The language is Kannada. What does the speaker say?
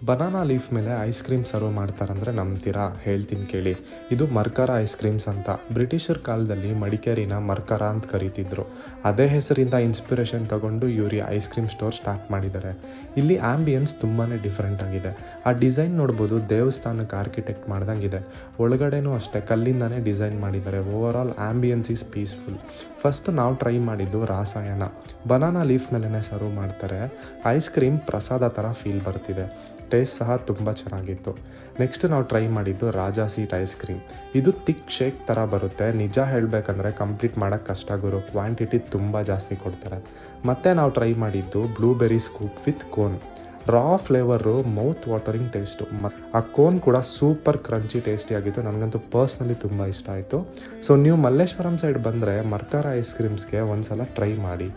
ಬನಾನಾ ಲೀಫ್ ಮೇಲೆ ಐಸ್ ಕ್ರೀಮ್ ಸರ್ವ್ ಮಾಡ್ತಾರಂದರೆ ನಂಬ್ತೀರಾ? ಹೇಳ್ತೀನಿ ಕೇಳಿ. ಇದು ಮರ್ಕರ ಐಸ್ ಕ್ರೀಮ್ಸ್ ಅಂತ. ಬ್ರಿಟಿಷರ್ ಕಾಲದಲ್ಲಿ ಮಡಿಕೇರಿನ ಮರ್ಕರ ಅಂತ ಕರೀತಿದ್ರು. ಅದೇ ಹೆಸರಿಂದ ಇನ್ಸ್ಪಿರೇಷನ್ ತಗೊಂಡು ಇವ್ರು ಐಸ್ ಕ್ರೀಮ್ ಸ್ಟೋರ್ ಸ್ಟಾರ್ಟ್ ಮಾಡಿದ್ದಾರೆ. ಇಲ್ಲಿ ಆ್ಯಂಬಿಯನ್ಸ್ ತುಂಬಾ ಡಿಫ್ರೆಂಟ್ ಆಗಿದೆ. ಆ ಡಿಸೈನ್ ನೋಡ್ಬೋದು, ದೇವಸ್ಥಾನಕ್ಕೆ ಆರ್ಕಿಟೆಕ್ಟ್ ಮಾಡ್ದಂಗಿದೆ. ಒಳಗಡೆನೂ ಅಷ್ಟೇ ಕಲ್ಲಿಂದನೇ ಡಿಸೈನ್ ಮಾಡಿದ್ದಾರೆ. Over all ambience is peaceful. First ನಾವು ಟ್ರೈ ಮಾಡಿದ್ದು ರಾಸಾಯನ. ಬನಾನಾ ಲೀಫ್ ಮೇಲೇ ಸರ್ವ್ ಮಾಡ್ತಾರೆ. ಐಸ್ ಕ್ರೀಮ್ ಪ್ರಸಾದ ಥರ ಫೀಲ್ ಬರ್ತಿದೆ. ಟೇಸ್ಟ್ ಸಹ ತುಂಬ ಚೆನ್ನಾಗಿತ್ತು. ನೆಕ್ಸ್ಟ್ ನಾವು ಟ್ರೈ ಮಾಡಿದ್ದು ರಾಜಾ ಸೀಟ್ ಐಸ್ ಕ್ರೀಮ್. ಇದು ತಿಕ್ ಶೇಕ್ ಥರ ಬರುತ್ತೆ. ನಿಜ ಹೇಳಬೇಕಂದ್ರೆ ಕಂಪ್ಲೀಟ್ ಮಾಡೋಕ್ಕೆ ಕಷ್ಟ ಗುರು, ಕ್ವಾಂಟಿಟಿ ತುಂಬ ಜಾಸ್ತಿ ಕೊಡ್ತಾರೆ. ಮತ್ತು ನಾವು ಟ್ರೈ ಮಾಡಿದ್ದು blueberry scoop with cone. Raw flavour, mouth watering taste. ಮತ್ತು ಆ ಕೋನ್ ಕೂಡ ಸೂಪರ್ ಕ್ರಂಚಿ ಟೇಸ್ಟಿಯಾಗಿತ್ತು. ನನಗಂತೂ ಪರ್ಸ್ನಲಿ ತುಂಬ ಇಷ್ಟ ಆಯಿತು. ಸೊ ನೀವು ಮಲ್ಲೇಶ್ವರಂ ಸೈಡ್ ಬಂದರೆ ಮರ್ಕರ ಐಸ್ ಕ್ರೀಮ್ಸ್ಗೆ ಒಂದು ಸಲ ಟ್ರೈ ಮಾಡಿ.